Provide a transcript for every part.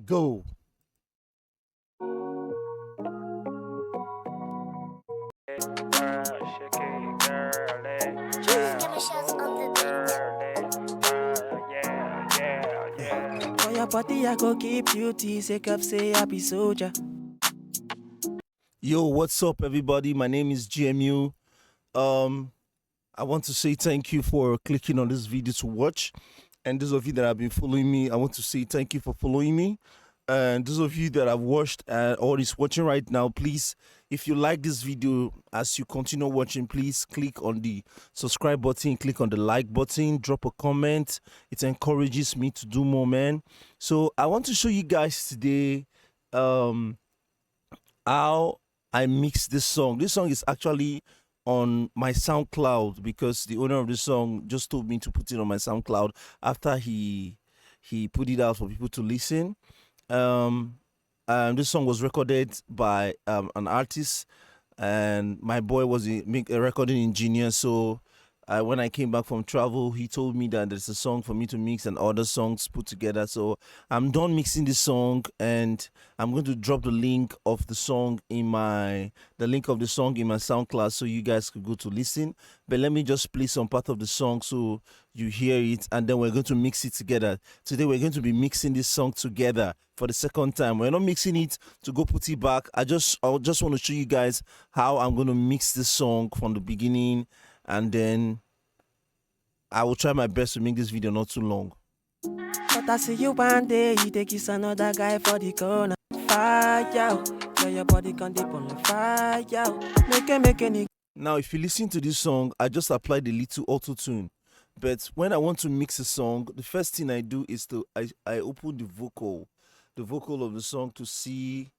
Go. For your body, I go keep you T, sick of say I be soldier. Yo, what's up, everybody? My name is GMU. Um, I want to say thank you for clicking on this video to watch. And those of you that have been following me, I want to say thank you for following me. And those of you that have watched or is watching right now, please, if you like this video, as you continue watching, please click on the subscribe button, click on the like button, drop a comment. It encourages me to do more, man. So I want to show you guys today um how I mix this song. This song is actually on my SoundCloud because the owner of the song just told me to put it on my SoundCloud after he put it out for people to listen. Um, this song was recorded by an artist, and my boy was a recording engineer. So when I came back from travel, he told me that there's a song for me to mix and other songs put together. So I'm done mixing this song, and I'm going to drop the link of the link of the song in my SoundCloud so you guys could go to listen. But let me just play some part of the song so you hear it, and then we're going to mix it together. Today we're going to be mixing this song together for the second time. We're not mixing it to go put it back. I just want to show you guys how I'm going to mix this song from the beginning, and then I will try my best to make this video not too long. But I see you one day, you take kiss another guy for the corner. Fire, yo, your body can dip on the fire, yo. Make any. Now, if you listen to this song, I just applied a little auto tune. But when I want to mix a song, the first thing I do is I open the vocal of the song to see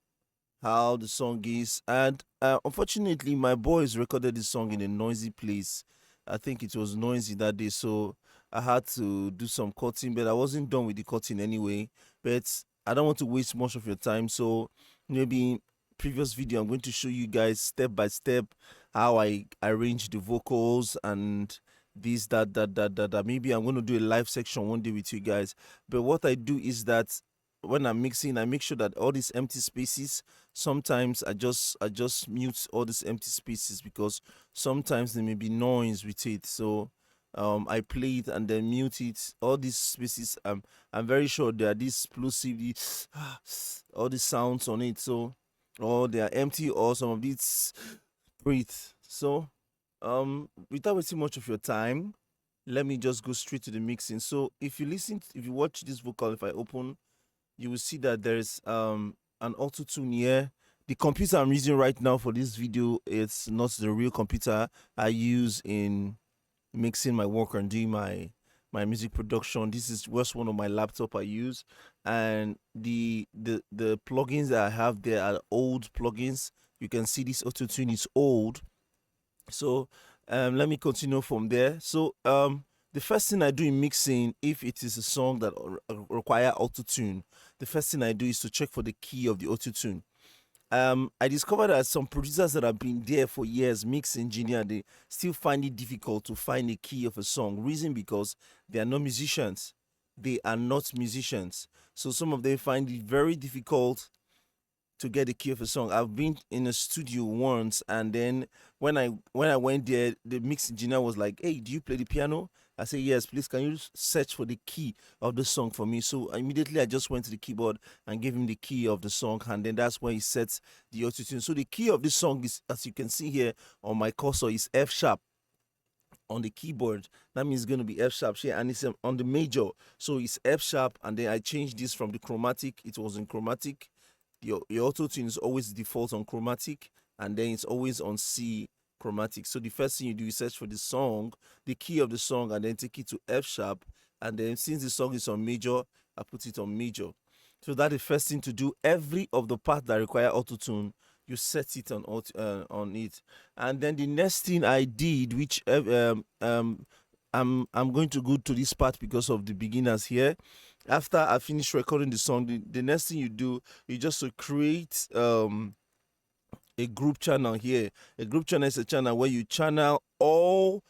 how the song is. And unfortunately, my boys recorded this song in a noisy place. I think it was noisy that day, so I had to do some cutting, but I wasn't done with the cutting anyway. But I don't want to waste much of your time, so maybe previous video I'm going to show you guys step by step how I arrange the vocals and this that. Maybe I'm going to do a live section one day with you guys. But what I do is that when I'm mixing, I make sure that all these empty spaces, sometimes I just mute all these empty spaces because sometimes there may be noise with it. So I play it and then mute it. All these spaces, I'm very sure there are these plosive, all the sounds on it. So or they are empty or some of these breathe. So without wasting much of your time, let me just go straight to the mixing. So if you watch this vocal, if I open, you will see that there's an auto tune here. The computer I'm using right now for this video, it's not the real computer I use in mixing my work and doing my music production. This is just one of my laptop I use, and the plugins that I have there are old plugins. You can see this auto tune is old. So let me continue from there. So the first thing I do in mixing, if it is a song that require auto tune, the first thing I do is to check for the key of the auto tune. I discovered that some producers that have been there for years, mix engineer, they still find it difficult to find the key of a song. Reason because they are not musicians. They are not musicians. So some of them find it very difficult to get the key of a song. I've been in a studio once, and then when I went there, the mix engineer was like, "Hey, do you play the piano?" I said, "Yes, please. Can you search for the key of the song for me?" So immediately I just went to the keyboard and gave him the key of the song, and then that's where he sets the auto tune. So the key of this song is, as you can see here on my cursor, is F sharp on the keyboard. That means it's going to be F sharp here, and it's on the major. So it's F sharp, and then I changed this from the chromatic. It was in chromatic. Your auto tune is always default on chromatic, and then it's always on C chromatic. So the first thing you do is search for the song, the key of the song, and then take it to F sharp. And then since the song is on major, I put it on major. So that's the first thing to do. Every of the parts that require auto tune, you set it on it. And then the next thing I did, which I'm going to go to this part because of the beginners here. After I finish recording the song, the next thing you do is just to create a group channel here. A group channel is a channel where you channel all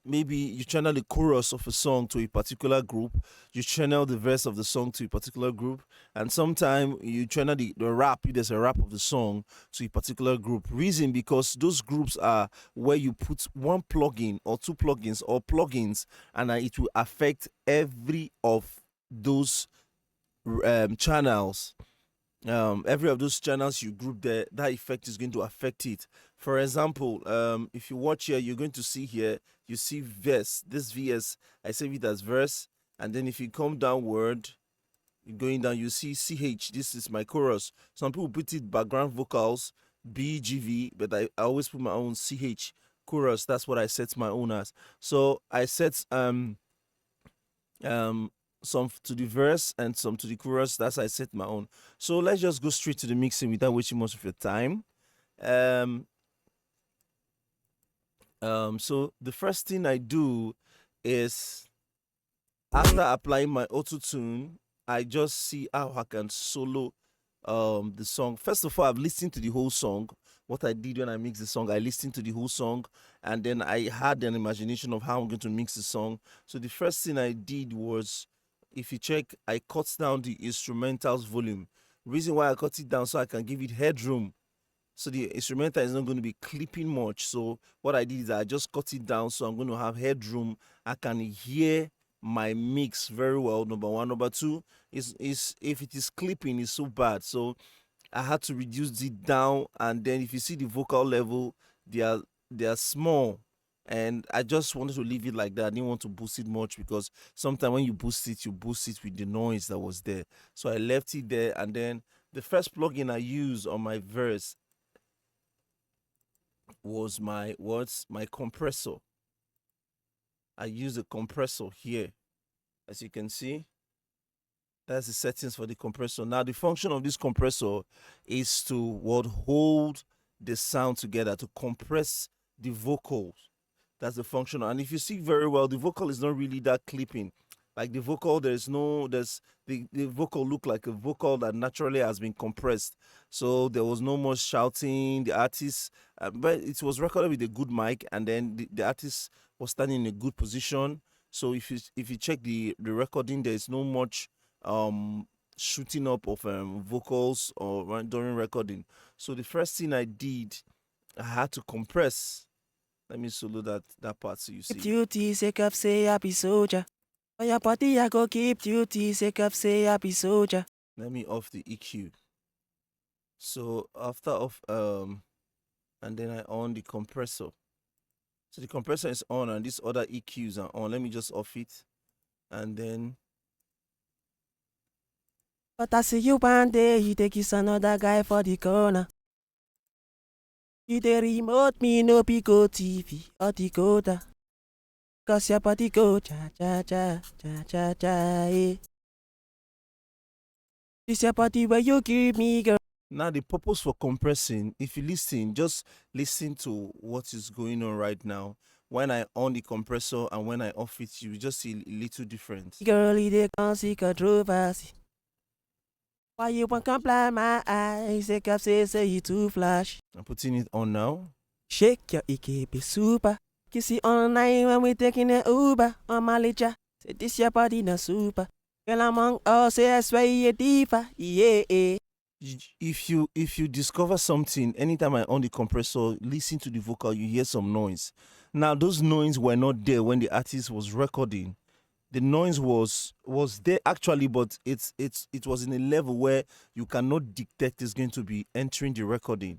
maybe you channel the chorus of a song to a particular group, you channel the verse of the song to a particular group, and sometimes you channel the rap, if there's a rap of the song, to a particular group. Reason because those groups are where you put one plugin or two plugins or plugins, and it will affect every of those channels. Every of those channels you group there, that effect is going to affect it. For example, if you watch here, you're going to see here, you see verse. This VS, I save it as verse, and then if you come downward, going down, you see CH. This is my chorus. Some people put it background vocals, BGV, but I always put my own CH chorus. That's what I set my own as. So I set um some to the verse and some to the chorus. That's I set my own. So let's just go straight to the mixing without wasting much of your time. um so the first thing I do is, after applying my auto tune, I just see how I can solo the song. First of all, I've listened to the whole song. What I did when I mixed the song, I listened to the whole song, and then I had an imagination of how I'm going to mix the song. So the first thing I did was, if you check, I cut down the instrumentals volume. Reason why I cut it down, so I can give it headroom, so the instrumental is not going to be clipping much. So what I did is I just cut it down, so I'm going to have headroom. I can hear my mix very well. Number one. Number two is if it is clipping, it's so bad. So I had to reduce it down, and then if you see the vocal level, they are small. And I just wanted to leave it like that. I didn't want to boost it much, because sometimes when you boost it with the noise that was there. So I left it there, and then the first plugin I used on my verse was my compressor. I use a compressor here, as you can see. That's the settings for the compressor. Now the function of this compressor is to hold the sound together, to compress the vocals. That's the function. And if you see very well, the vocal is not really that clipping. Like the vocal, the vocal look like a vocal that naturally has been compressed. So there was no more shouting. The artist, but it was recorded with a good mic, and then the artist was standing in a good position. So if you check the recording, there is no much um shooting up of vocals or during recording. So the first thing I did, I had to compress. Let me solo that part so you Keep see. duty, sick of say happy soldier. For your body, I go keep duty, sick of say happy soldier. Let me off the EQ. So after off and then I on the compressor. So the compressor is on and these other EQs are on. Let me just off it, and then But I see you one day, you take kiss another guy for the corner. You the remote me, no pico TV or decoder. Cause your body go cha cha cha cha cha cha, eh. This your body where you give me, girl. now the purpose for compressing, if you listen, just listen to what is going on right now. When I on the compressor and when I off it, you just see a little difference. Girlie, they can't see controversy. Why you want to blind my eyes? They can say you too flash. I'm putting it on now. Shake your EKB super. Kissy all night when we taking an Uber. On my licha, say this your body not super. Girl among us, say I swear you a diva. Yeah, yeah. If you discover something, anytime I on the compressor, listen to the vocal, you hear some noise. Now those noise were not there when the artist was recording. The noise was there actually, but it was in a level where you cannot detect it's going to be entering the recording.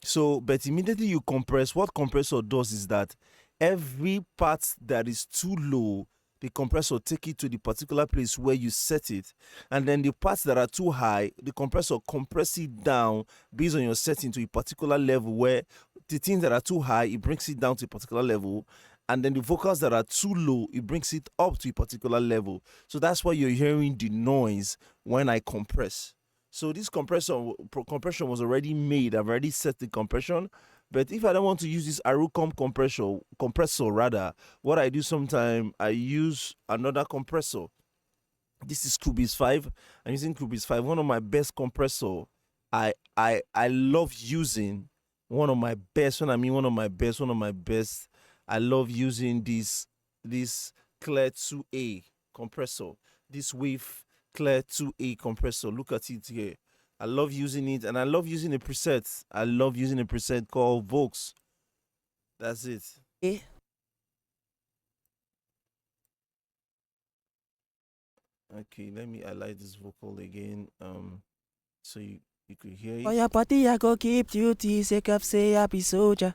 So, but immediately you compress, what compressor does is that every part that is too low, the compressor take it to the particular place where you set it, and then the parts that are too high, the compressor compress it down based on your setting to a particular level, where the things that are too high, it brings it down to a particular level, and then the vocals that are too low, it brings it up to a particular level. So that's why you're hearing the noise when I compress. So this compression was already made. I've already set the compression. But if I don't want to use this Arucom compressor rather, what I do sometimes, I use another compressor. This is Cubase 5. I'm using Cubase 5, one of my best compressor. I love using one of my best. When I mean one of my best, I love using this Clear 2A compressor, this Wave Clear 2A compressor. Look at it here. I love using it, and I love using a preset. I love using a preset called Vox. That's it. Yeah. Okay, let me highlight this vocal again. So you could hear For it. your body, I go keep duty, sake of say I be soldier.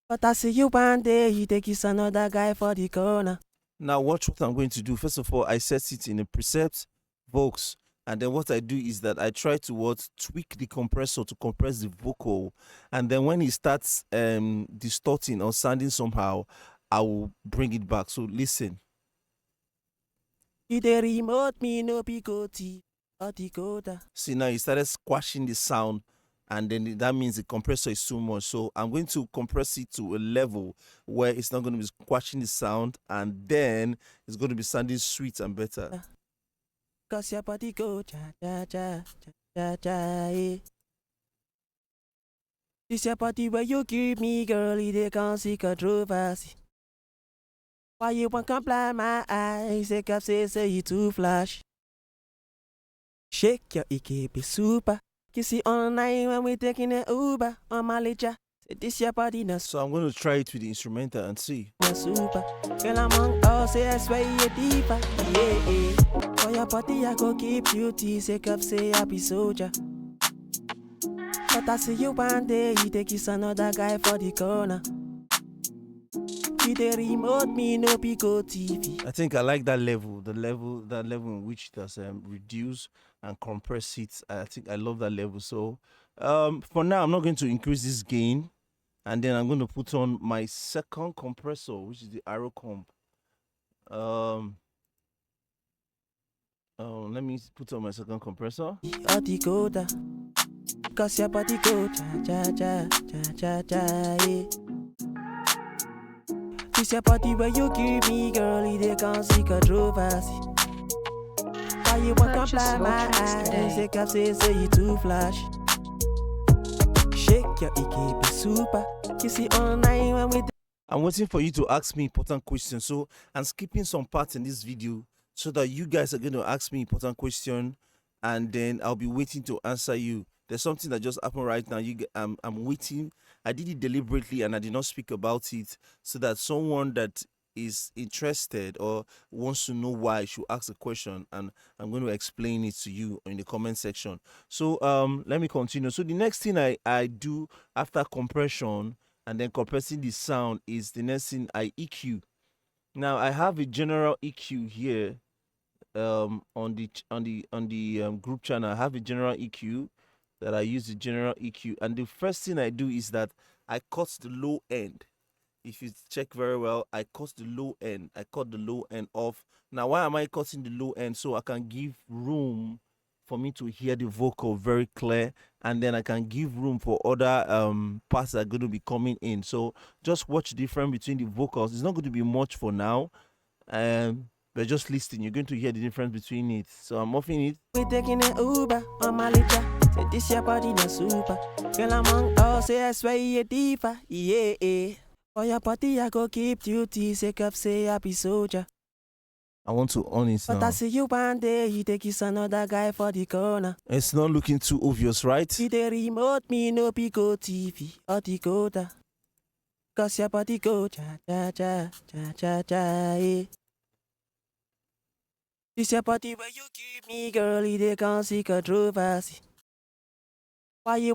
But I see you one day, you take kiss another guy for the corner. Now watch what I'm going to do. First of all, I set it in a preset, Vox, and then what I do is that I try to tweak the compressor to compress the vocal, and then when it starts distorting or sounding somehow, I will bring it back. So listen. You the remote me no picoti or decoder. See, now it started squashing the sound, and then that means the compressor is too much. So I'm going to compress it to a level where it's not going to be squashing the sound, and then it's going to be sounding sweet and better. Cause your body go cha cha cha cha cha cha, yeah. This your body where you give me, girlie, they can't see controversy. Why you want to blind my eyes? They can say you too flash. Shake your EKB super. Kiss it all night when we taking an Uber on my leisure. Say this your body na So I'm going to try it with the instrumental and see. super. Girl among all say I swear you deeper. Yeah, yeah. For your body I go keep duty. Sake of say I be soldier. But I see you one day you take kiss another guy for the corner. You the remote me no pico TV. I think I like that level, that level in which it has reduced and compressed it. I think I love that level. So for now, I'm not going to increase this gain, and then I'm going to put on my second compressor, which is the Arrow Comp. Let me put on my second compressor. Or decoder. Cause your body go cha cha cha cha cha cha, yeah. This your body where you give me, girlie, they can't see controversy. Why you want to Purchase blind your my tracks eyes? today. They can say you too flash. Shake your EKB super. Kiss it all night when we I'm waiting for you to ask me important questions. So I'm skipping some parts in this video so that you guys are going to ask me important question, and then I'll be waiting to answer you. There's something that just happened right now. I'm waiting. I did it deliberately and I did not speak about it so that someone that is interested or wants to know why should ask a question, and I'm going to explain it to you in the comment section. So let me continue. So the next thing I do after compression and then compressing the sound is the next thing I EQ. Now I have a general EQ here on the group channel. I have a general EQ that I use, the general EQ, and the first thing I do is that I cut the low end. If you check very well, I cut the low end. I cut the low end off. Now why am I cutting the low end? So I can give room for me to hear the vocal very clear, and then I can give room for other parts that are going to be coming in. So just watch the difference between the vocals. It's not going to be much for now, but just listen, you're going to hear the difference between it. So I'm offing it. we taking an Uber on my leisure. Say this your body na super. Girl among all say I swear you deeper. Yeah, yeah. For your body I go keep duty. Sake of say I be soldier. I want to on it But now. I see you one day you take kiss another guy for the corner. It's not looking too obvious, right? You the remote me no pico TV or decoder. Cause your body go cha cha cha cha cha cha, yeah. This your body where you give me, girlie, they can't see controversy. Why you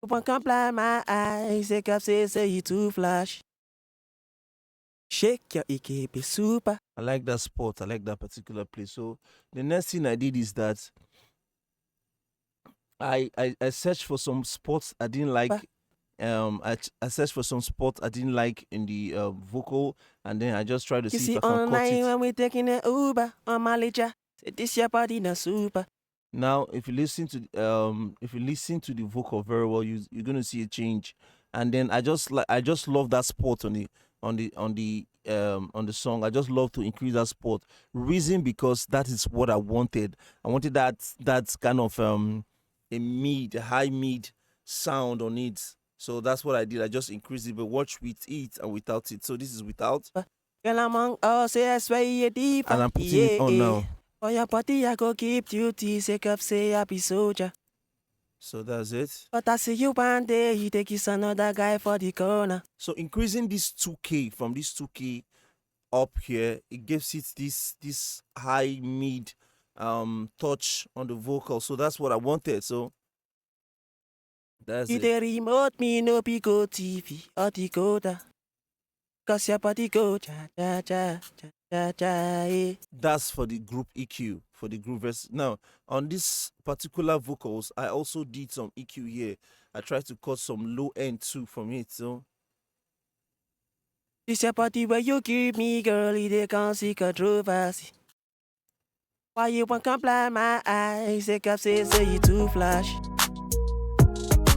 want to blind my eyes? They can say you too flash. Shake your EKB super. I like that spot. I like that particular place. So the next thing I did is that I searched for some spots I didn't like. I searched for some spots I didn't like in the vocal, and then I just tried to You see see if I can cut online it. when we taking an Uber on my leisure. Say this your body na super. Now, if you listen to the vocal very well, you're gonna see a change. And then I just love that spot on the song. I just love to increase that spot. Reason because that is what I wanted. I wanted that kind of a high mid sound on it. So that's what I did. I just increased it, but watch with it and without it. So this is without, Girl among us, say I swear you deeper. and I'm putting it on now. For your party, I go keep duty, sick of say I be soldier. So that's it. But I see you one day, you take kiss another guy for the corner. So increasing this 2K from this 2K up here, it gives it this high mid touch on the vocal. So that's what I wanted. So that's You it. the remote me no pico TV or decoder. Cause your body go cha cha cha cha cha cha eh. That's for the group EQ, for the group verse. Now, on this particular vocals, I also did some EQ here. I tried to cut some low end too from it. So This your body where you give me, girl, they can't see controversy. Why you want to blind my eyes? Sick of say you too flash.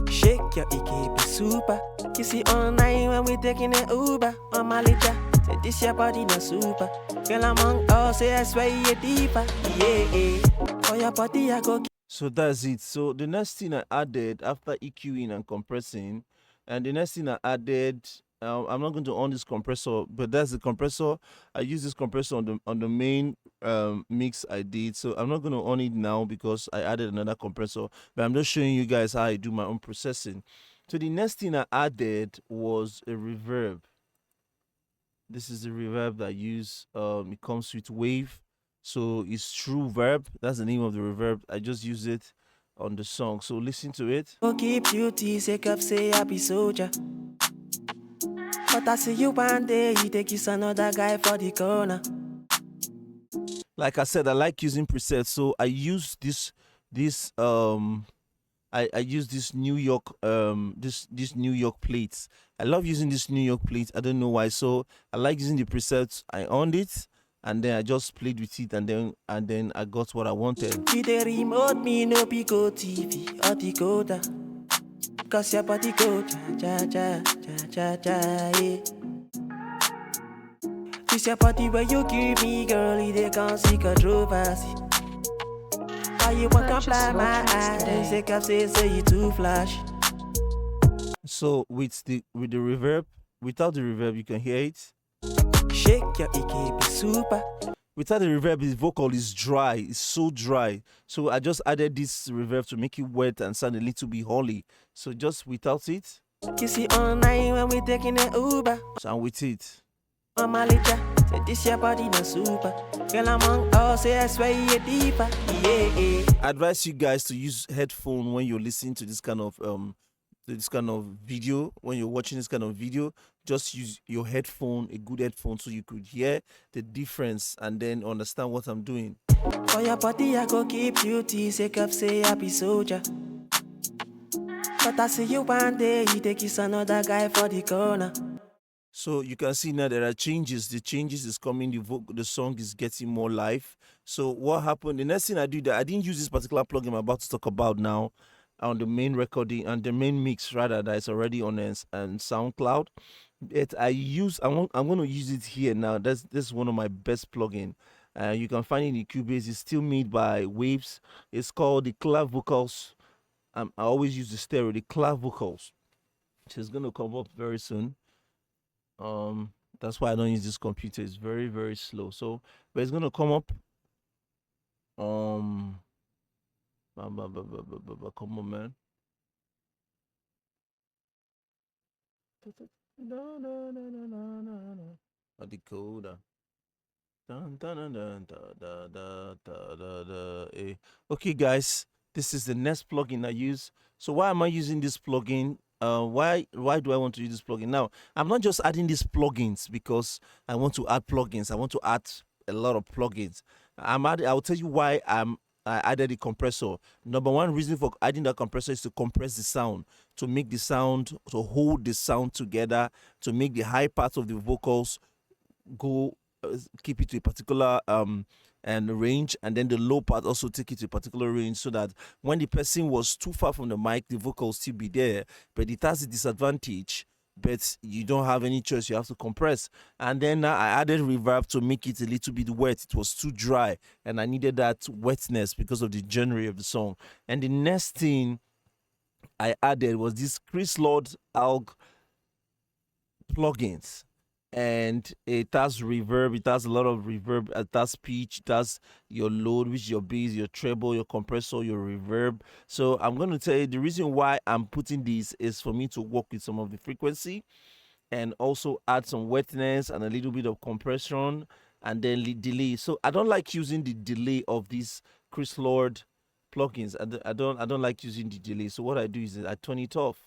Shake your EKB super. You see all night when we taking an Uber. On my litter, say this your body not super. Girl among us, say I swear you deeper. Yeah. For your body I go. so that's it. So the next thing I added after EQing and compressing, and the next thing I added, I'm not going to on this compressor, but that's the compressor. I use this compressor on the main mix I did. So I'm not going to on it now because I added another compressor, but I'm just showing you guys how I do my own processing. So the next thing I added was a reverb. This is the reverb that I use. It comes with wave. So it's true verb. That's the name of the reverb. I just use it on the song. So listen to it. Go keep duty, sick of say I be soldier. But I see you one day, you take kiss another guy for the corner. Like I said, I like using presets. So I use this I use this New York this New York plates. I love using this New York plate. I don't know why. So I like using the presets. I owned it and then I just played with it and then I got what I wanted. You the remote me no pico TV or decoder. Cause your body go cha cha cha cha cha cha eh. This your body where you give me, girl, they can't see controversy. Why you want to blind my eyes? Sick of say you too flash. So with the reverb, without the reverb, you can hear it. Shake your EKB super. Without the reverb, the vocal is dry. It's so dry. So I just added this reverb to make it wet and sound a little bit holy. So just without it. You see all night when we taking an Uber. So I'm with it. On my litter, say this your body not super. Girl among us, say I swear you deeper. Yeah. I advise you guys to use headphone when you're listening to this kind of video. When you're watching this kind of video, just use your headphone, a good headphone, so you could hear the difference and then understand what I'm doing. For your body, I go keep duty, sick of say I be soldier. But I see you one day, you take kiss another guy for the corner. So you can see now there are changes. The changes is coming. The song is getting more live. So what happened? The next thing I do that I didn't use this particular plugin I'm about to talk about now on the main recording and the main mix rather that is already on SoundCloud. I'm going to use it here now. This is one of my best plugin. You can find it in Cubase. It's still made by Waves. It's called the Clav Vocals. I always use the stereo, the Clav Vocals. So it's going to come up very soon. That's why I don't use this computer. It's very, very slow. So, but it's gonna come up. Come on, man. A decoder. Okay, guys, this is the next plugin I use. So why am I using this plugin? Why do I want to use this plugin? Now, I'm not just adding these plugins because I want to add plugins. I want to add a lot of plugins. I will tell you why I added the compressor. Number one reason for adding that compressor is to compress the sound, to make the sound, to hold the sound together, to make the high part of the vocals go keep it to a particular and range, and then the low part also take it to a particular range, so that when the person was too far from the mic, the vocal will still be there. But it has a disadvantage, but you don't have any choice. You have to compress. And then I added reverb to make it a little bit wet. It was too dry and I needed that wetness because of the genre of the song. And the next thing I added was this Chris Lord Alg plugins, and it has reverb. It has a lot of reverb. It has pitch. It has your load, which is your bass, your treble, your compressor, your reverb. So I'm going to tell you the reason why I'm putting this is for me to work with some of the frequency and also add some wetness and a little bit of compression and then delay. So I don't like using the delay of these Chris Lord plugins. I don't like using the delay. So what I do is that I turn it off.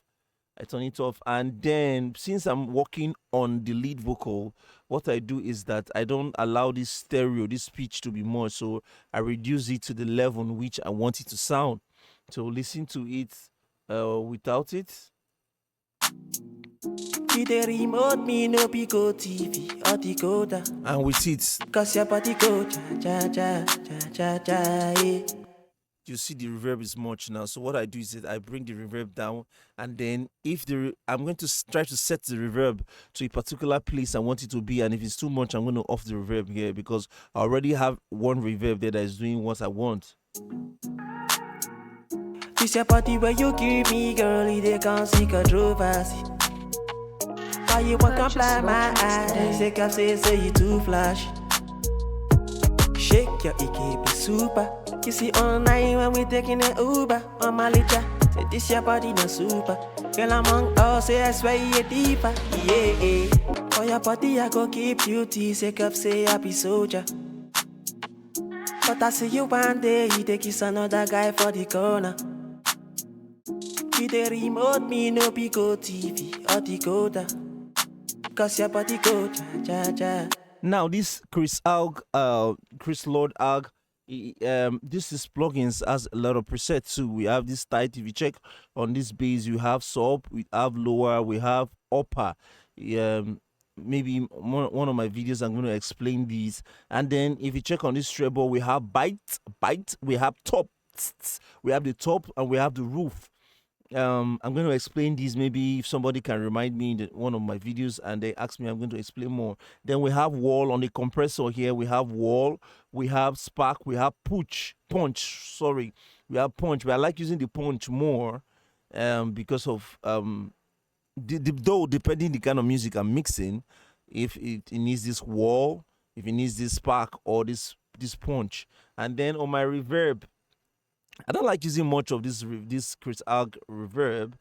And then since I'm working on the lead vocal, what I do is that I don't allow this stereo, this pitch to be more. So I reduce it to the level in which I want it to sound. So listen to it without it. You the remote me no pico TV or decoder. And with it, Cause your body go cha cha cha cha cha eh. you see the reverb is much now. So what I do is that I bring the reverb down, and then if I'm going to try to set the reverb to a particular place I want it to be, and if it's too much, I'm going to off the reverb here because I already have one reverb there that is doing what I want. This your body where you give me, girl, they can't see controversy. Why you want to apply my eyes? They can say you too flash. Shake your EKB super. You see all night when we taking an Uber on my licha. Say this your body no super. Girl among us, say I swear you deeper. Yeah. For your body I go keep duty. Say I be soldier. But I see you one day, you take kiss another guy for the corner. You the remote me no pico TV or decoder. Cause your body go cha cha cha. Now this Chris Lord Alg, this is plugins has a lot of presets too. We have this tight. If you check on this bass, you have sub, we have lower, we have upper. Maybe one of my videos I'm going to explain these. And then if you check on this treble, we have bite, we have top, we have the top, and we have the roof. I'm going to explain these. Maybe if somebody can remind me in one of my videos and they ask me, I'm going to explain more. Then we have wall on the compressor here. We have wall, we have spark, we have punch. Sorry, we have punch. But I like using the punch more, because of though depending the kind of music I'm mixing, if it needs this wall, if it needs this spark or this punch. And then on my reverb, I don't like using much of this Chris Alg reverb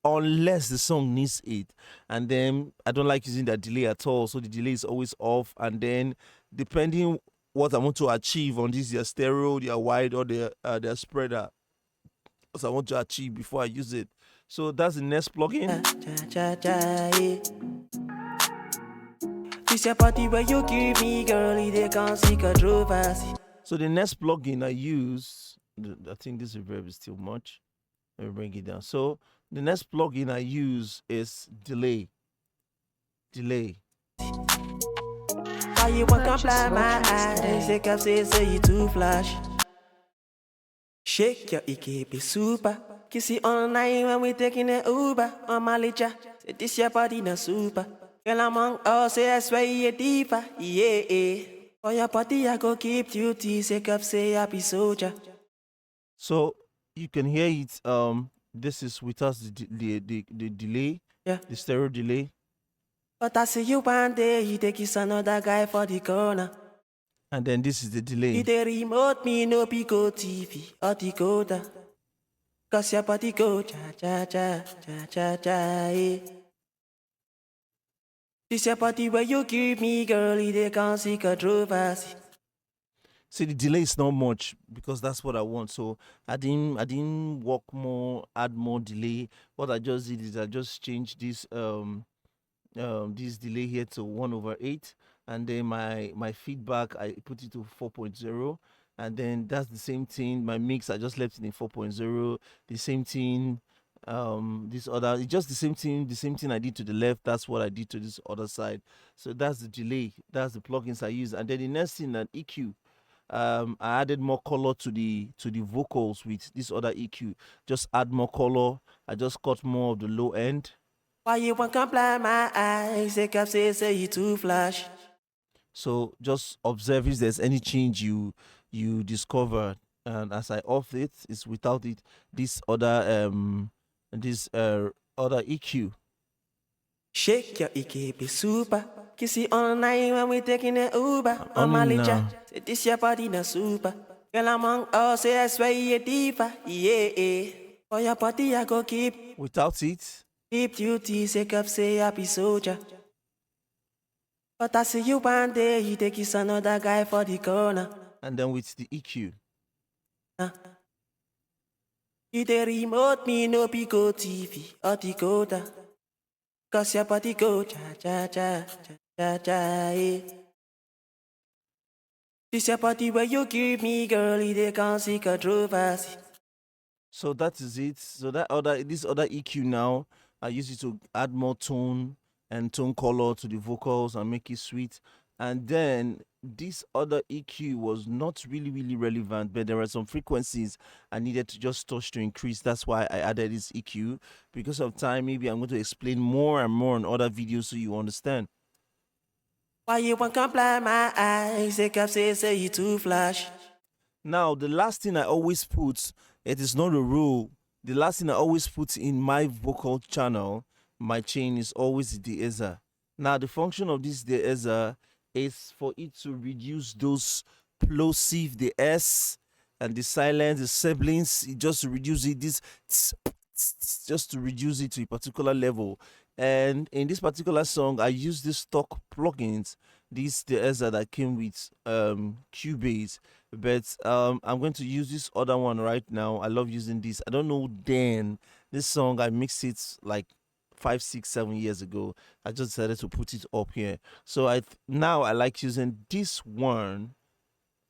unless the song needs it. And then I don't like using that delay at all. So the delay is always off. And then depending what I want to achieve on this, their stereo, their wide, or their spreader, what I want to achieve before I use it. So that's the next plugin. This your body where you give me, girl, they can't see controversy. So the next plugin I use, I think this reverb is still much. Let me bring it down. So the next plugin I use is delay. Why you want to apply my eyes? They can say you too flash. Shake your EKB super. Kiss it all night when we taking an Uber on my licha. Say this your body no super. Girl among us, say I swear you deeper. Yeah. For your body I go keep duty. Say I be soldier. So you can hear it. This is with us the delay, the stereo delay. But I see you one day, you take kiss another guy for the corner. And then this is the delay. You the remote me no pico TV or decoder. Cause your body go cha cha cha cha cha cha eh. This your body where you give me, girl, they can't see controversy. See, the delay is not much because that's what I want. So I didn't work more, add more delay. What I just did is I just changed this delay here to 1/8, and then my feedback I put it to 4.0, and then that's the same thing. My mix I just left it in 4.0. The same thing. This other, it's just the same thing I did to the left. That's what I did to this other side. So that's the delay. That's the plugins I use, and then the next thing, an EQ. I added more color to the vocals with this other EQ. Just add more color. I just cut more of the low end. Why you want to apply my eyes? They can say you too flash. So just observe if there's any change you discover and as I off it, it's without it this other EQ. Shake your EKB super. Kissy all night when we taking an Uber. On On it my licha, now. say this your body na super. Girl among us, say I swear you a diva. Yeah, yeah. For your body I go Without it, keep duty, sick of say happy soldier. But I see you one day, you take kiss another guy for the corner. and then with the EQ. You the remote me, no pico TV or decoder. Cause your body go cha cha cha cha cha cha, yeah. This your body where you give me, girl, they can't see controversy. So that is it. So this other EQ now, I use it to add more tone and tone color to the vocals and make it sweet. And then this other EQ was not really relevant, but there are some frequencies I needed to just touch to increase. That's why I added this EQ. Because of time, maybe I'm going to explain more and more on other videos so you understand. Why you want to blind my eyes? They kept say you too flash. Now, the last thing I always put, it is not a rule. The last thing I always put in my vocal channel, my chain, is always the deesser. Now, the function of this deesser is for it to reduce those plosive, the S, and the silence, the sibilants. It just to reduce it, just to reduce it to a particular level. And in this particular song, I use this stock plugins, this deesser that came with Cubase, but I'm going to use this other one right now. I love using this. I don't know then this song I mixed it like 5, 6, 7 years ago. I just decided to put it up here. So now I like using this one.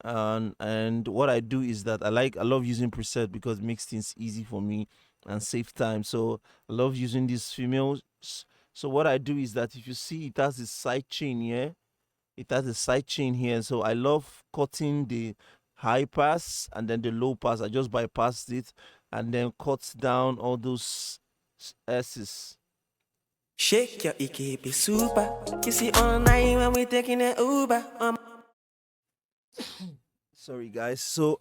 And what I do is that I love using preset because it makes things easy for me and save time. So I love using these females. So what I do is that if you see it has a side chain here, it has a side chain here. So I love cutting the high pass and then the low pass. I just bypassed it and then cut down all those S's. Shake your EKB super. Kissy all night when we taking an Uber. Sorry guys. So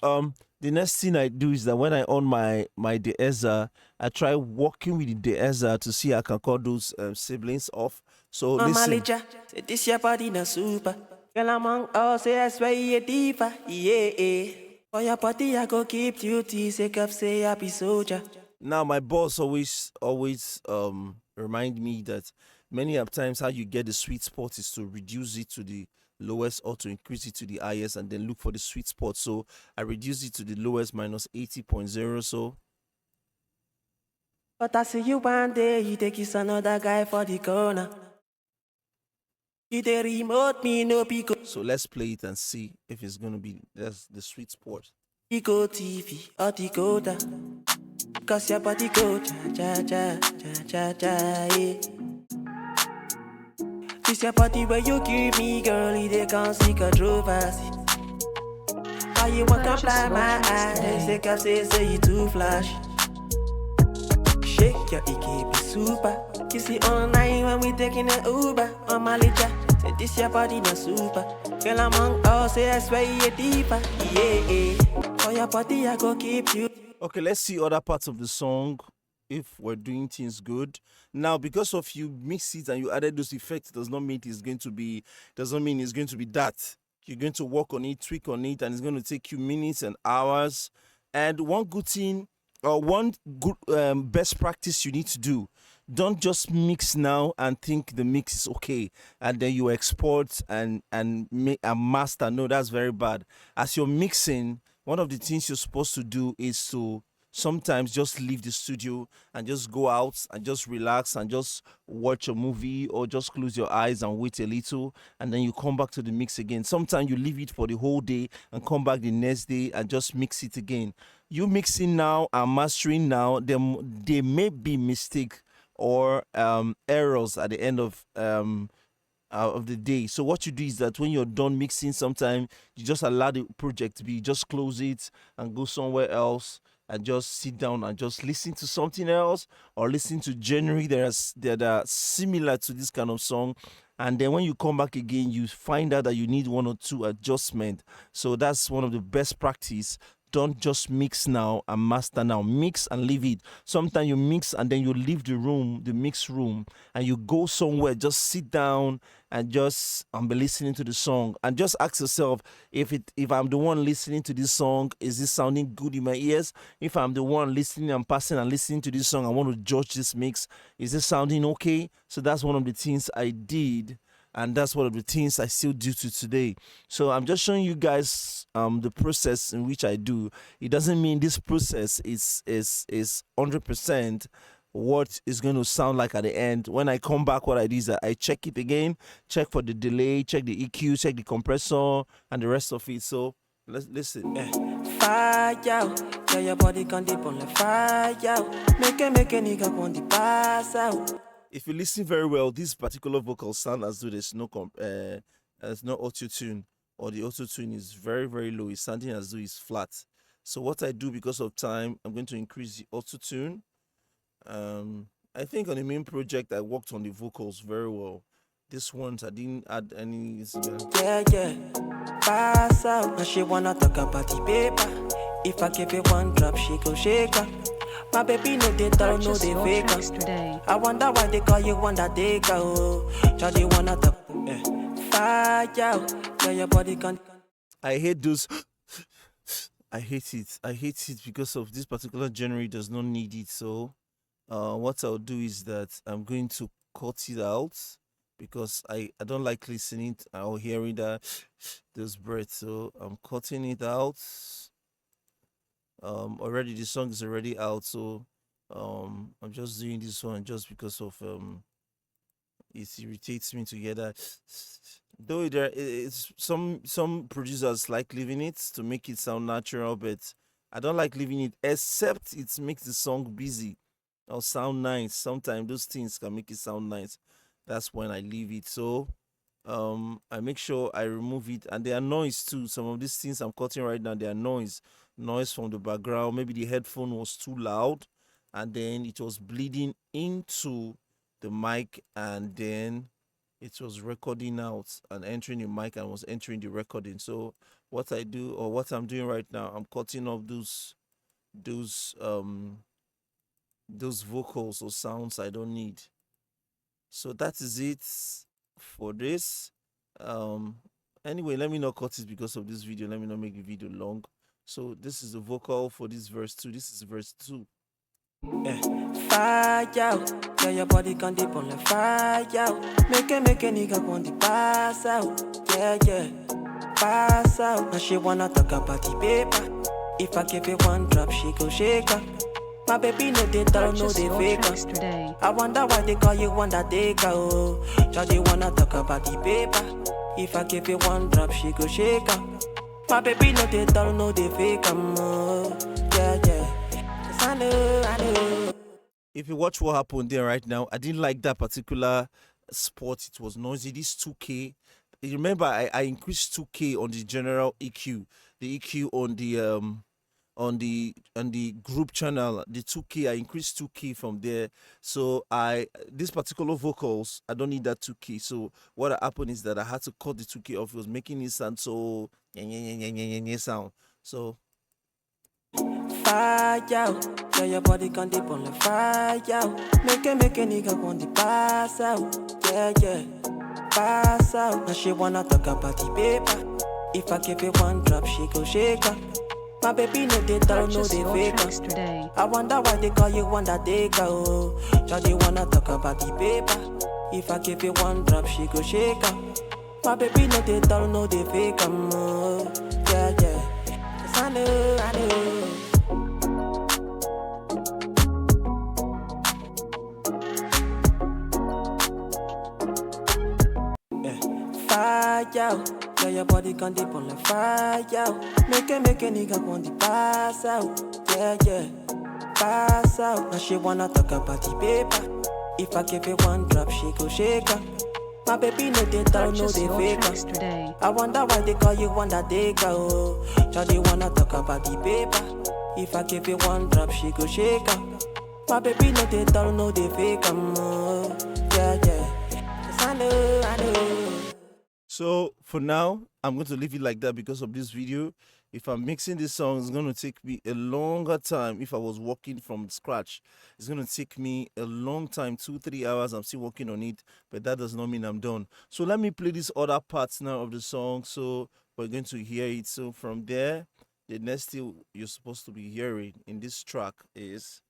the next thing I do is that when I on my deesser, I try working with the deesser to see I can cut those siblings off. So listen. Say this your body na super. Girl among us, say I swear you a diva. Yeah, yeah. For your body I go keep duty, sick of say happy soldier. Now my boss always remind me that many of times how you get the sweet spot is to reduce it to the lowest or to increase it to the highest and then look for the sweet spot. So I reduce it to the lowest minus 80.0. So but I see you one day, you take kiss another guy for the corner. You the remote me, no pico. So let's play it and see if it's gonna be that's the sweet spot. Pico TV or decoder. Cause your body go cha cha cha cha cha cha, yeah. This your body where you give me, girl, they can't see controversy. Why you want to blind my eyes? They kept say you too flash. Shake your EKB super. Kissy all night when we taking an Uber. On my licha, say this your body na super. Girl among us, say I swear you a diva. Yeah, yeah. For your body I go keep you. Okay, let's see other parts of the song if we're doing things good. Now, because of you mix it and you added those effects, doesn't mean it's going to be that. You're going to work on it, tweak on it, and it's going to take you minutes and hours. And one good thing, or one good best practice you need to do, don't just mix now and think the mix is okay and then you export and make a master. No, that's very bad. As you're mixing, one of the things you're supposed to do is to sometimes just leave the studio and just go out and just relax and just watch a movie or just close your eyes and wait a little and then you come back to the mix again. Sometimes you leave it for the whole day and come back the next day and just mix it again. You mixing now and mastering now, there may be mistake or errors at the end of the day. So what you do is that when you're done mixing, sometimes you just allow the project to be, just close it and go somewhere else and just sit down and just listen to something else or listen to genre that are similar to this kind of song. And then when you come back again, you find out that you need one or two adjustments. So that's one of the best practice don't just mix now and master now. Mix and leave it. Sometimes you mix and then you leave the room, the mix room, and you go somewhere, just sit down and just be listening to the song, and just ask yourself, if I'm the one listening to this song, is this sounding good in my ears? If I'm the one listening and passing and listening to this song, I want to judge this mix. Is this sounding okay? So that's one of the things I did, and that's one of the things I still do to today. So I'm just showing you guys the process in which I do. It doesn't mean this process is 100% what is going to sound like at the end. When I come back, what I do is that I check it again, check for the delay, check the EQ, check the compressor, and the rest of it. So let's listen. Fire out, yeah, your body can dip on the fire out. Make a nigga want the pass out. If you listen very well, this particular vocal sound as though there's no auto tune, or the auto tune is very, very low. It's sounding as though it's flat. So what I do, because of time, I'm going to increase the auto tune. I think on the main project I worked on the vocals very well. This ones I didn't add any. Yeah, pass out. Now she wanna talk about the paper. If I give it one drop, she go shake her. My baby no they tell, no they fake her. I wonder why they call you Wonder Taker. Oh, Charlie wanna talk. Fire out, yeah, your body can. I hate those. I hate it. I hate it because of this particular genre does not need it. So, what I'll do is that I'm going to cut it out, because I don't like listening or hearing those breaths. So I'm cutting it out. Already the song is already out, so I'm just doing this one just because of it irritates me to hear that. Though it's some producers like leaving it to make it sound natural, but I don't like leaving it, except it makes the song busy or sound nice. Sometimes those things can make it sound nice. That's when I leave it. So I make sure I remove it, and there are noise too. Some of these things I'm cutting right now, there are noise from the background. Maybe the headphone was too loud, and then it was bleeding into the mic, and then it was recording out and entering the mic and was entering the recording. So what I do, or what I'm doing right now, I'm cutting off those vocals or sounds I don't need. So that is it for this. Anyway, let me not cut it because of this video. Let me not make the video long. So this is the vocal for this verse 2. This is verse 2. Fire out, yeah, your body can dip on the fire out. Make a nigga want the pass out. Yeah, pass out. Now she wanna talk about the paper. If I give it one drop, she go shake her. My baby no they tell, no they fake her. I wonder why they call you Wonder Taker. Oh, Charlie wanna talk about the paper. If I give it one drop, she go shake her. My baby no they tell, no they fake her. Oh, yeah. I know. If you watch what happened there right now, I didn't like that particular spot. It was noisy. This 2K. You remember I increased 2K on the general EQ. The EQ on the group channel, the 2K, I increased 2K from there. So this particular vocals, I don't need that 2K. So what happened is that I had to cut the 2K off. It was making it sound so sound. So fire out, yeah, your body can dip on the fire out. Make a nigga want the pass out. Yeah, pass out. Now she wanna talk about the paper. If I give it one drop, she go shake her. My baby no they tell, no they fake her. I wonder why they call you Wonder Taker. Oh, Charlie wanna talk about the paper. If I give it one drop, she go shake her. My baby no they tell, no they fake her. Oh, yeah. I know. Fire out, yeah, your body can dip on the fire out. Make a nigga want the pass out. Yeah, pass out. Now she wanna talk about the paper. If I give it one drop, she go shake her. My baby no they tell, no they fake her. I wonder why they call you Wonder Taker. Oh, Charlie wanna talk about the paper. If I give it one drop, she go shake her. My baby no they tell, no they fake her. Oh, yeah. I know. So for now, I'm going to leave it like that because of this video. If I'm mixing this song, it's gonna take me a longer time. If I was working from scratch, it's gonna take me a long time, 2 3 hours. I'm still working on it, but that does not mean I'm done. So let me play this other parts now of the song. So we're going to hear it. So from there, the next thing you're supposed to be hearing in this track is.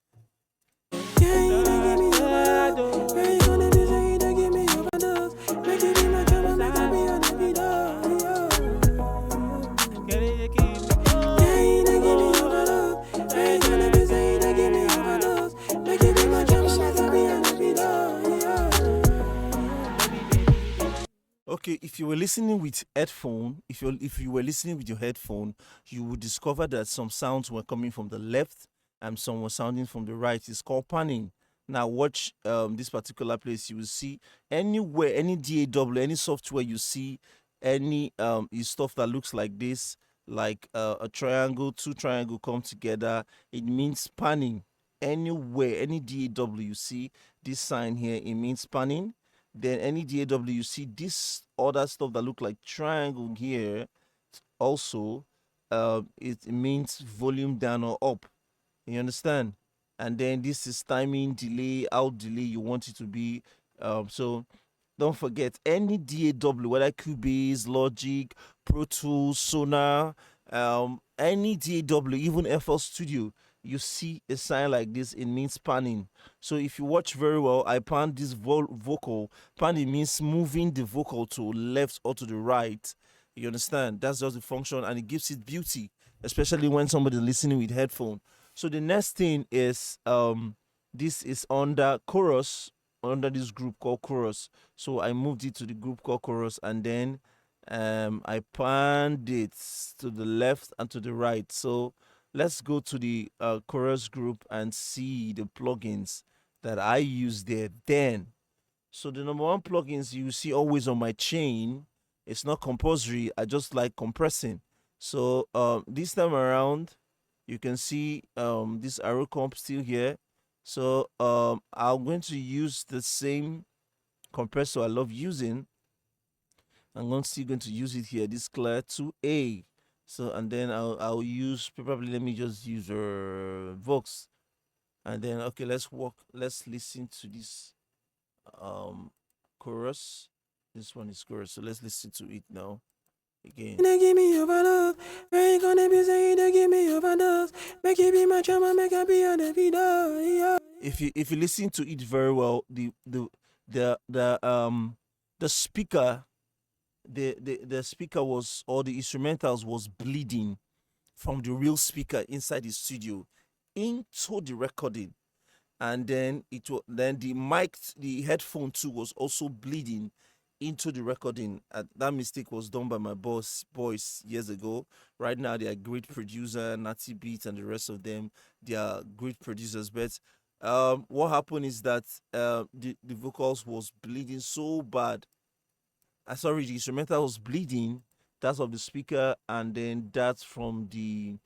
Okay, if you were listening with headphone, if you were listening with your headphone, you would discover that some sounds were coming from the left and some were sounding from the right. It's called panning. Now watch this particular place. You will see anywhere, any DAW, any software you see, any is stuff that looks like this, like a triangle, two triangle come together. It means panning. Anywhere, any DAW you see this sign here, it means panning. Then any DAW, you see this other stuff that look like triangle here. Also, it means volume down or up. You understand? And then this is timing, delay, out delay you want it to be. So don't forget any DAW, whether Cubase, Logic, Pro Tools, Sonar, any DAW, even FL Studio, you see a sign like this, it means panning. So if you watch very well, I pan this vocal. Panning means moving the vocal to left or to the right. You understand? That's just the function, and it gives it beauty, especially when somebody listening with headphone. So the next thing is this is under chorus, under this group called chorus. So I moved it to the group called chorus, and then I panned it to the left and to the right. So let's go to the chorus group and see the plugins that I use there. Then, so the number one plugins you see always on my chain. It's not compulsory. I just like compressing. So this time around, you can see this arrow comp still here. So I'm going to use the same compressor I love using. Still going to use it here. This Clear 2A. So and then I'll use probably, let me just use Vox. And then okay, let's listen to this chorus. This one is chorus. So let's listen to it now again. Give me overdose. Ain't gonna be saying they give me overdose. Make it be my trauma, make it be on the video. If you listen to it very well, the speaker, the speaker was, or the instrumentals was bleeding from the real speaker inside the studio into the recording, and then the mic, the headphone too, was also bleeding into the recording. That mistake was done by my boys years ago. Right now they are great producer, Natty Beat and the rest of them. They are great producers. But what happened is that the vocals was bleeding so bad. Sorry, the instrumental was bleeding. That's of the speaker, and then that's from the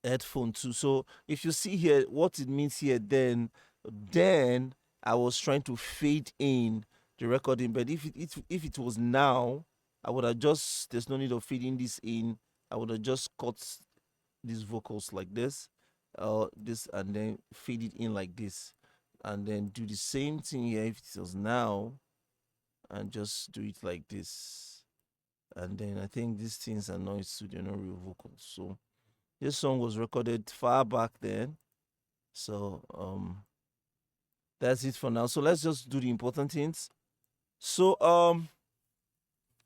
headphone too. So if you see here what it means here, then I was trying to fade in the recording, but if it was now, I would have just, there's no need of feeding this in. I would have just cut these vocals like this, this, and then feed it in like this, and then do the same thing here if it was now, and just do it like this. And then I think these things are noise too, they're not real vocals. So this song was recorded far back then. So that's it for now. So let's just do the important things. So I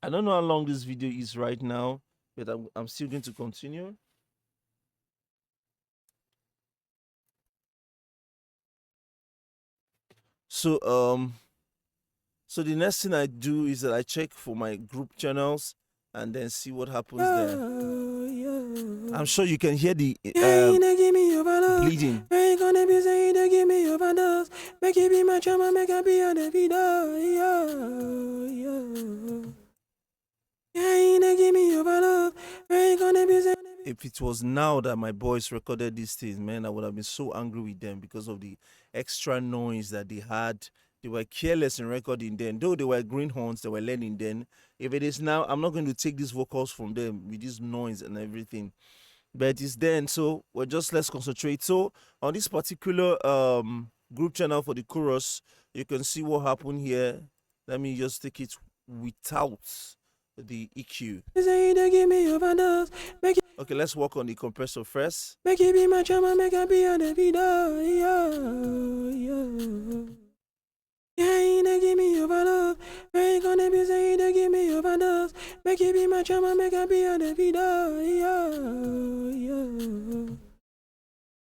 don't know how long this video is right now, but I'm still going to continue. So so the next thing I do is that I check for my group channels and then see what happens there. I'm sure you can hear the bleeding. Ain't gonna be saying they give me overdose. Make it be my trauma, make it be on the video. Ain't give me overdose. Ain't gonna be saying. If it was now that my boys recorded these things, man, I would have been so angry with them because of the extra noise that they had. They were careless in recording then. Though they were greenhorns, they were learning then. If it is now, I'm not going to take these vocals from them with this noise and everything. But it's then, so we're just let's concentrate. So on this particular group channel for the chorus, you can see what happened here. Let me just take it without the EQ. Okay, let's work on the compressor first. Make it be my chama, make it be on the video. Yeah, give me overdose. Ain't gonna be saying to give me overdose. Make it be my chama, make it be on the video.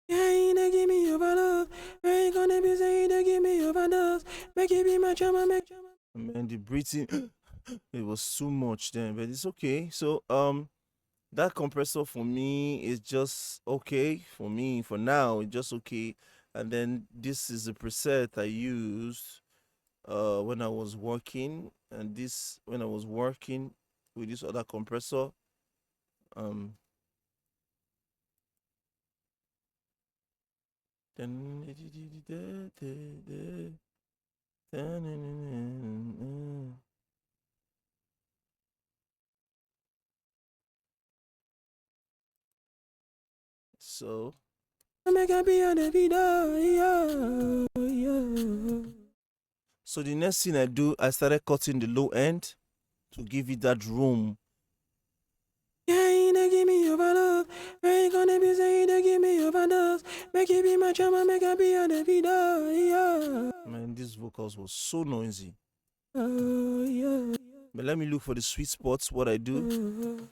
Yeah, give me overdose. Ain't gonna be saying to give me overdose. Make it be my chama, make. Man, the breathing, it was too much then, but it's okay. So that compressor for me is just okay for me for now. It's just okay. And then this is the preset I used when I was working, and this when I was working with this other compressor. So so the next thing I do, I started cutting the low end to give it that room. Yeah, give me overdose. Ain't gonna be saying to give me overdose. Make it be my chama, make it be on the video. Man, these vocals was so noisy. But let me look for the sweet spots. What I do.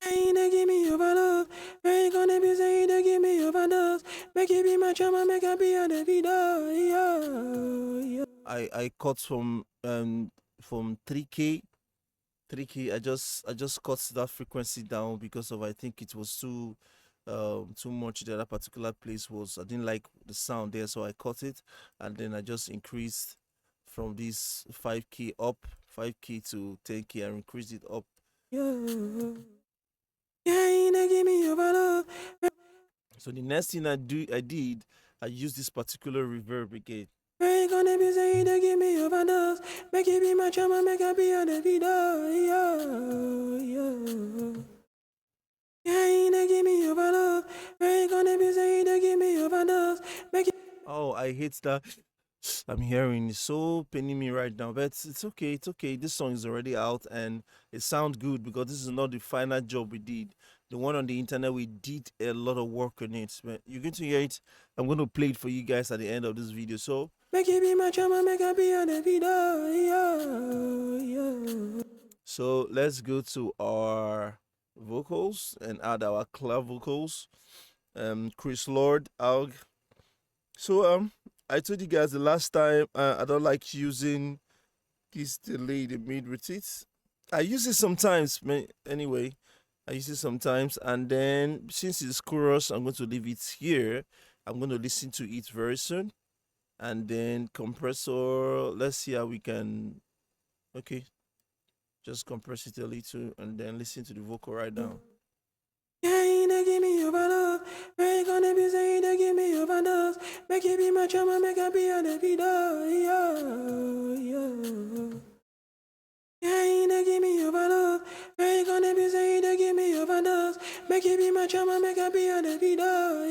Ain't give me overdose. Ain't gonna be saying to give me overdose. Make it be my chama, make it be on the video. I cut from 3K. 3K. I just cut that frequency down because of I think it was too much. That particular place was I didn't like the sound there, so I cut it, and then I just increased from this 5K up 5K to 10K. I increased it up. So the next thing I did, I used this particular reverb again. Ain't gonna be saying to give me overdose. Make it be my chama, make it be on the video. Ain't give me overdose. Ain't gonna be saying to give me overdose. Make it. Oh, I hate that. I'm hearing it's so paining me right now, but it's okay. It's okay. This song is already out and it sounds good because this is not the final job we did. The one on the internet, we did a lot of work on it. But you're going to hear it. I'm going to play it for you guys at the end of this video. So make it be my chama, make it be on the video. So let's go to our vocals and add our clav vocals. Chris Lord, Alg. So I told you guys the last time I don't like using this delay the mid with it. I use it sometimes, anyway. I use it sometimes, and then since it's chorus, I'm going to leave it here. I'm going to listen to it very soon, and then compressor. Let's see how we can. Okay, just compress it a little, and then listen to the vocal right now. Give me overdose. Ain't gonna be saying to give me overdose. Make it be my chama, make it be on the video. Give me overdose. Ain't gonna be saying to give me overdose. Make it be my chama, make it be on the video.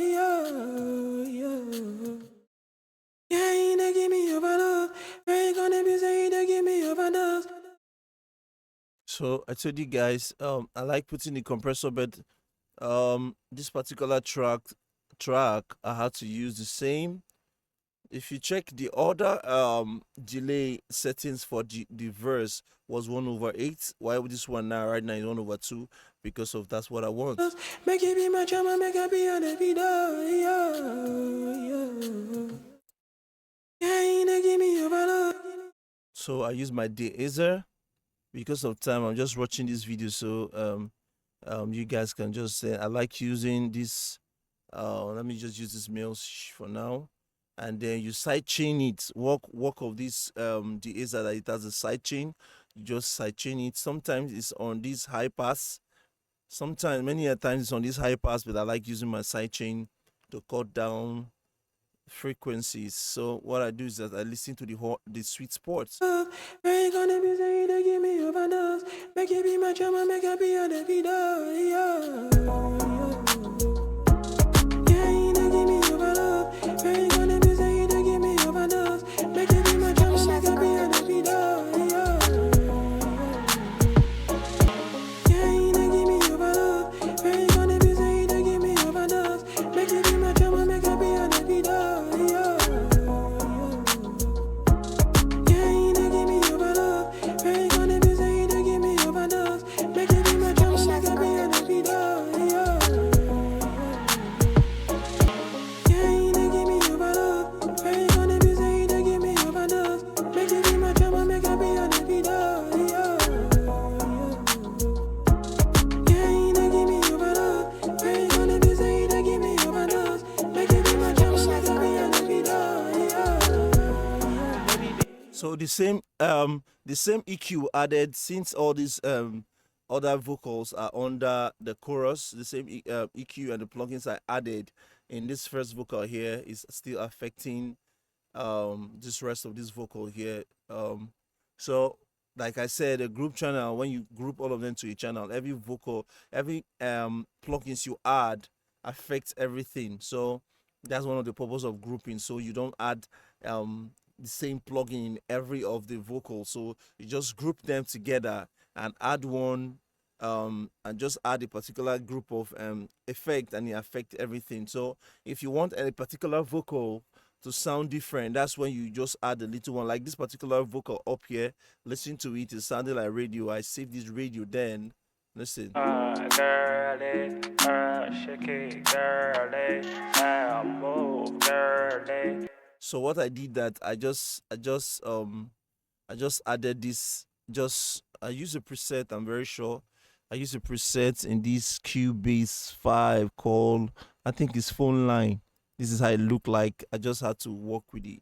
Give me overdose. Ain't gonna be saying to give me overdose. So I told you guys, I like putting the compressor, but this particular track I had to use the same. If you check the other delay settings for the verse was 1/8, while this one right now is 1/2 because of that's what I want. Make it be my chama, make it be on the video. Give me overdose. So I use my de-easer. Because of time, I'm just watching this video, so you guys can just say I like using this. Let me just use this male for now, and then you side chain it. Work of this de-easer that it has a side chain. You just side chain it. Sometimes it's on this high pass. Sometimes many a times it's on this high pass, but I like using my side chain to cut down frequencies. So what I do is that I listen to the sweet spots. Ain't gonna be saying to give me overdose. Make it be my drama, make it be on the video. Yeah, ain't gonna give me overdose. Ain't gonna be saying to give me overdose. Make it be my drama, make it be on the video. Yeah, ain't gonna give me overdose. Ain't gonna be saying to give me overdose. Make it be my drama, make it be on the video. So the same EQ added, since all these other vocals are under the chorus. The same EQ and the plugins I added in this first vocal here is still affecting this rest of this vocal here. So like I said, a group channel, when you group all of them to a channel, every vocal, every plugins you add affects everything. So that's one of the purpose of grouping. So you don't add the same plugin in every of the vocals. So you just group them together and add one, and just add a particular group of effect, and it affect everything. So if you want a particular vocal to sound different, that's when you just add a little one. Like this particular vocal up here, listen to it, it's sounding like radio. I save this radio, then listen. Girly, shake it, girly, move, girly. So what I did, that I just added this. I use a preset. I'm very sure I use a preset in this Cubase 5 called, I think it's Phone Line. This is how it look like. I just had to work with the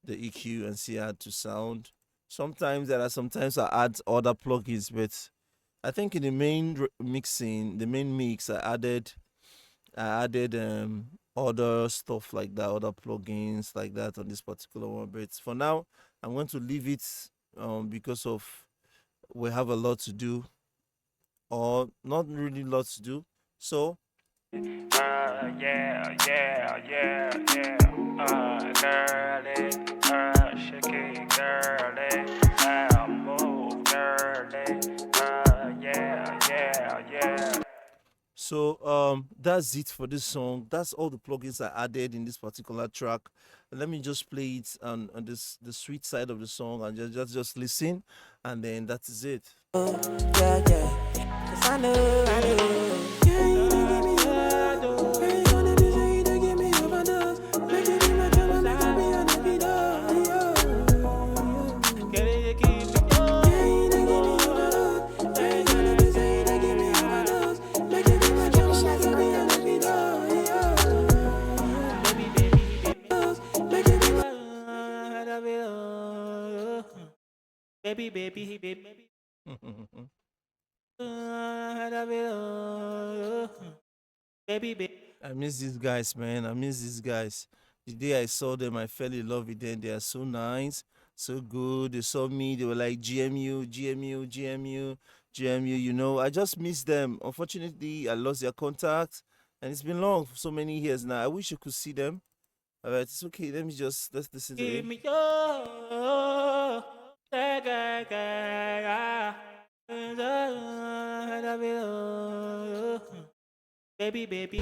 EQ and see how to sound. Sometimes I add other plugins, but I think in the main mixing, the main mix, I added other stuff like that, other plugins like that on this particular one. But for now, I'm going to leave it because of we have a lot to do, or not really lot to do. So Yeah, girly, shake it, girly, move, girly, yeah. So that's it for this song. That's all the plugins I added in this particular track. Let me just play it on the sweet side of the song, and just listen, and then that is it. Yeah, 'cause I know. Yeah, you give me overdose. Ain't gonna be saying to give me overdose. Make it be my drama, make it be on the video. Girl, you keep me young. Yeah, you give me overdose. Ain't gonna be saying to give me overdose. Make it be my drama, make it be on the video. Baby. Make it be my baby. Baby. I miss these guys, man. I miss these guys. The day I saw them, I fell in love with them. They are so nice, so good. They saw me, they were like GMU. You know, I just miss them. Unfortunately, I lost their contact, and it's been long, so many years now. I wish you could see them. All right, it's okay. Let's listen to Give it. me your baby.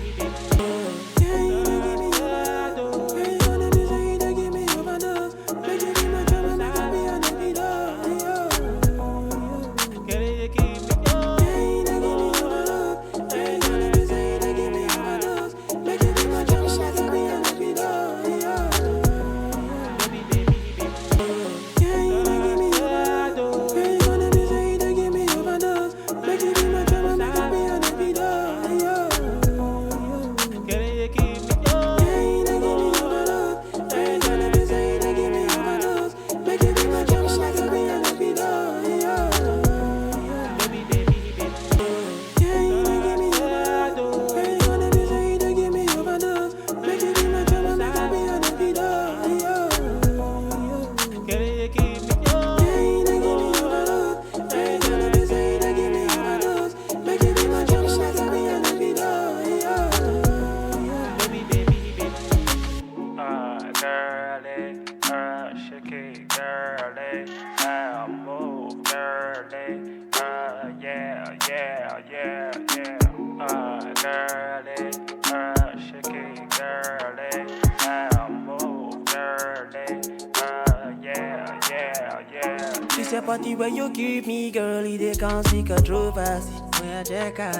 Yeah, you give me overdose. Ain't gonna be saying to give me overdose. Make it be my drama, make it be on the video. Girl, you keep me young. Yeah, you give me overdose. Ain't gonna be saying to give me overdose. Make it be my drama, make it be on the video. Baby. Yeah, you give me overdose. Ain't gonna be saying to give me overdose. Make it be my drama, make it be on the video. Girl, you keep me young. girly, shake it, girly, move, girly, yeah, yeah, yeah. This a party where you give me, girlie, they can't see controversy. When I check out,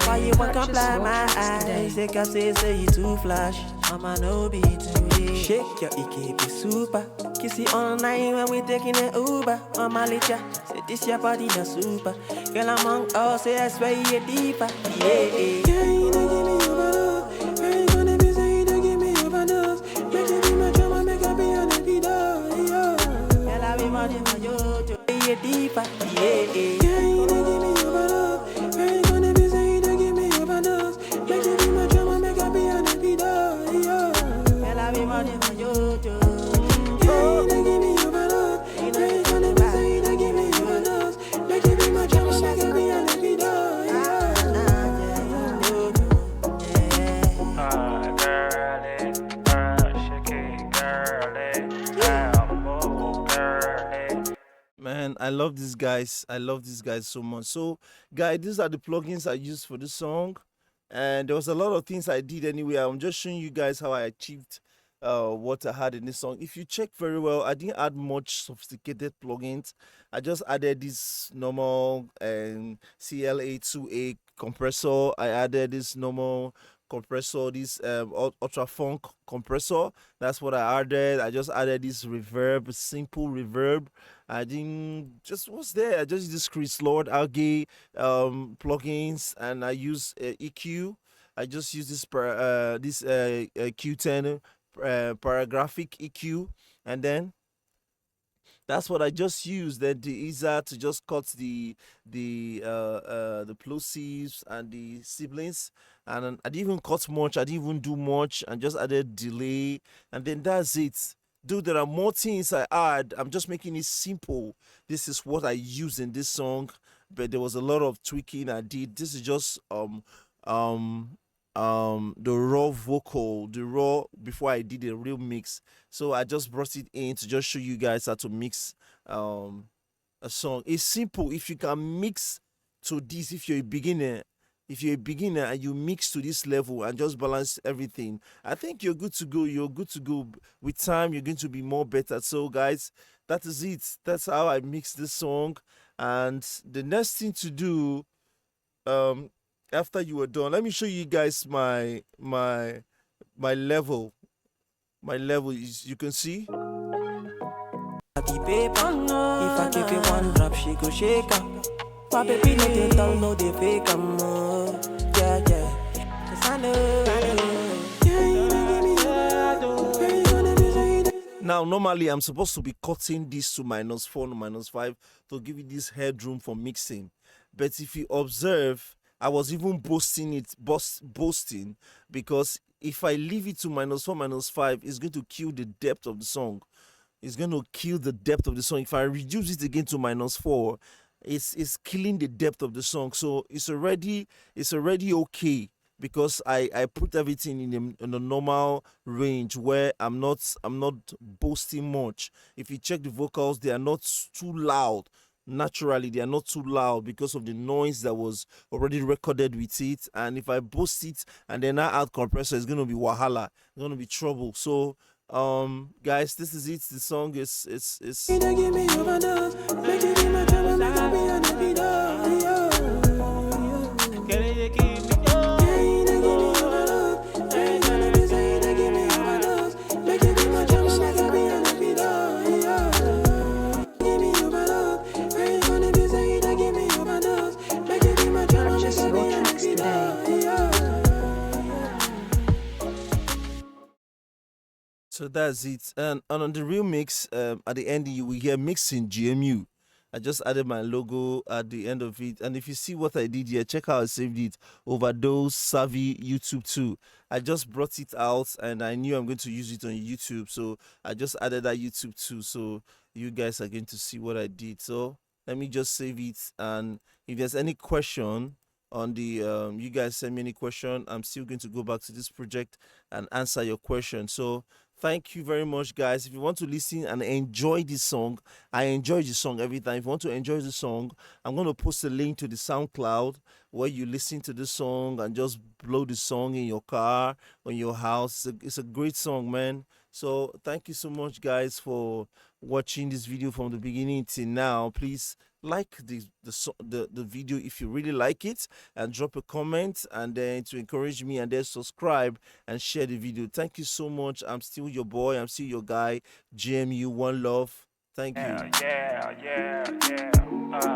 why you want to blind my eyes? They can say you too flash. Mama no be today. Shake your EKB super. Kiss it all night when we taking an Uber. Mama licha, say this your body na super. Girl among us, say I swear you deeper. Yeah, yeah, you don't give me overdose. Girl, you gonna be say you don't give me overdose. Make you be my drama, make I be on the video. Girl, I be money for you, you deeper. Yeah, yeah, girl, you don't give me overdose. Girl, you gonna be say you don't give me overdose. Make you be my drama, make I be on the video. Girl, I be money for you, girl, you don't give me overdose. Girl, you gonna be say you don't give me overdose. Make you be my drama, make I be on the video. Man, I love these guys. I love these guys so much. So, guys, these are the plugins I used for this song. And there was a lot of things I did anyway. I'm just showing you guys how I achieved what I had in this song. If you check very well, I didn't add much sophisticated plugins. I just added this normal CLA2A compressor. I added this normal compressor, this ultra funk compressor. That's what I added. I just added this reverb, simple reverb. I didn't just what's there. I just used this Chris Lord Algae plugins, and I use EQ. I just use this Q10 paragraphic EQ, and then that's what I just used. Then the Isa to just cut the plosives and the siblings, and then I didn't even cut much. I didn't even do much, and just added delay, and then that's it. Dude, there are more things I add. I'm just making it simple. This is what I use in this song, but there was a lot of tweaking I did. This is just um the raw vocal, the raw before I did a real mix. So I just brought it in to just show you guys how to mix um a song. It's simple. If you can mix to this, if you're a beginner and you mix to this level and just balance everything, I think you're good to go. You're good to go. With time, you're going to be more better. So, guys, that is it. That's how I mix this song. And the next thing to do, after you are done, let me show you guys my level. My level is, you can see. If I give you one drop, she go shake up. My baby no they tell, no they fake am. Yeah, yeah. 'Cause I know. Yeah, you don't give me overdose. Girl, you gonna be say you don't. Now, normally I'm supposed to be cutting this to -4, -5 to give you this headroom for mixing. But if you observe, I was even boasting because if I leave it to -4, -5, it's going to kill the depth of the song. It's going to kill the depth of the song. If I reduce it again to -4, it's killing the depth of the song. So it's already okay because I put everything in a normal range where I'm not boasting much. If you check the vocals, they are not too loud. Naturally, they are not too loud because of the noise that was already recorded with it. And if I boost it and then I add compressor, it's gonna be wahala. It's gonna be trouble. So guys, this is it. The song is You don't give me overdose. Make you be my drama, make I be on the video. Girl, you give me you don't give me overdose. Girl, you gonna be say you don't give me overdose. Make you be my drama, make I be on the video. Give me overdose. Girl, you gonna be say you don't give me overdose. Make you be my drama, make I be on the video. So that's it. And on the real mix, at the end you will hear mixing GMU. I just added my logo at the end of it. And if you see what I did here, check how I saved it. Overdose, Savvy, YouTube too. I just brought it out and I knew I'm going to use it on YouTube. So I just added that YouTube too. So you guys are going to see what I did. So let me just save it. And if there's any question on the you guys send me any question, I'm still going to go back to this project and answer your question. So Thank you very much, guys. If you want to listen and enjoy this song, I enjoy the song every time. If you want to enjoy the song, I'm going to post a link to the SoundCloud where you listen to the song and just blow the song in your car or in your house. It's a great song, man. So thank you so much, guys, for watching this video from the beginning till now. Please like the video if you really like it, and drop a comment, and then to encourage me, and then subscribe and share the video. Thank you so much. I'm still your boy. I'm still your guy. GMU, one love. Thank you. Yeah, yeah, yeah, yeah.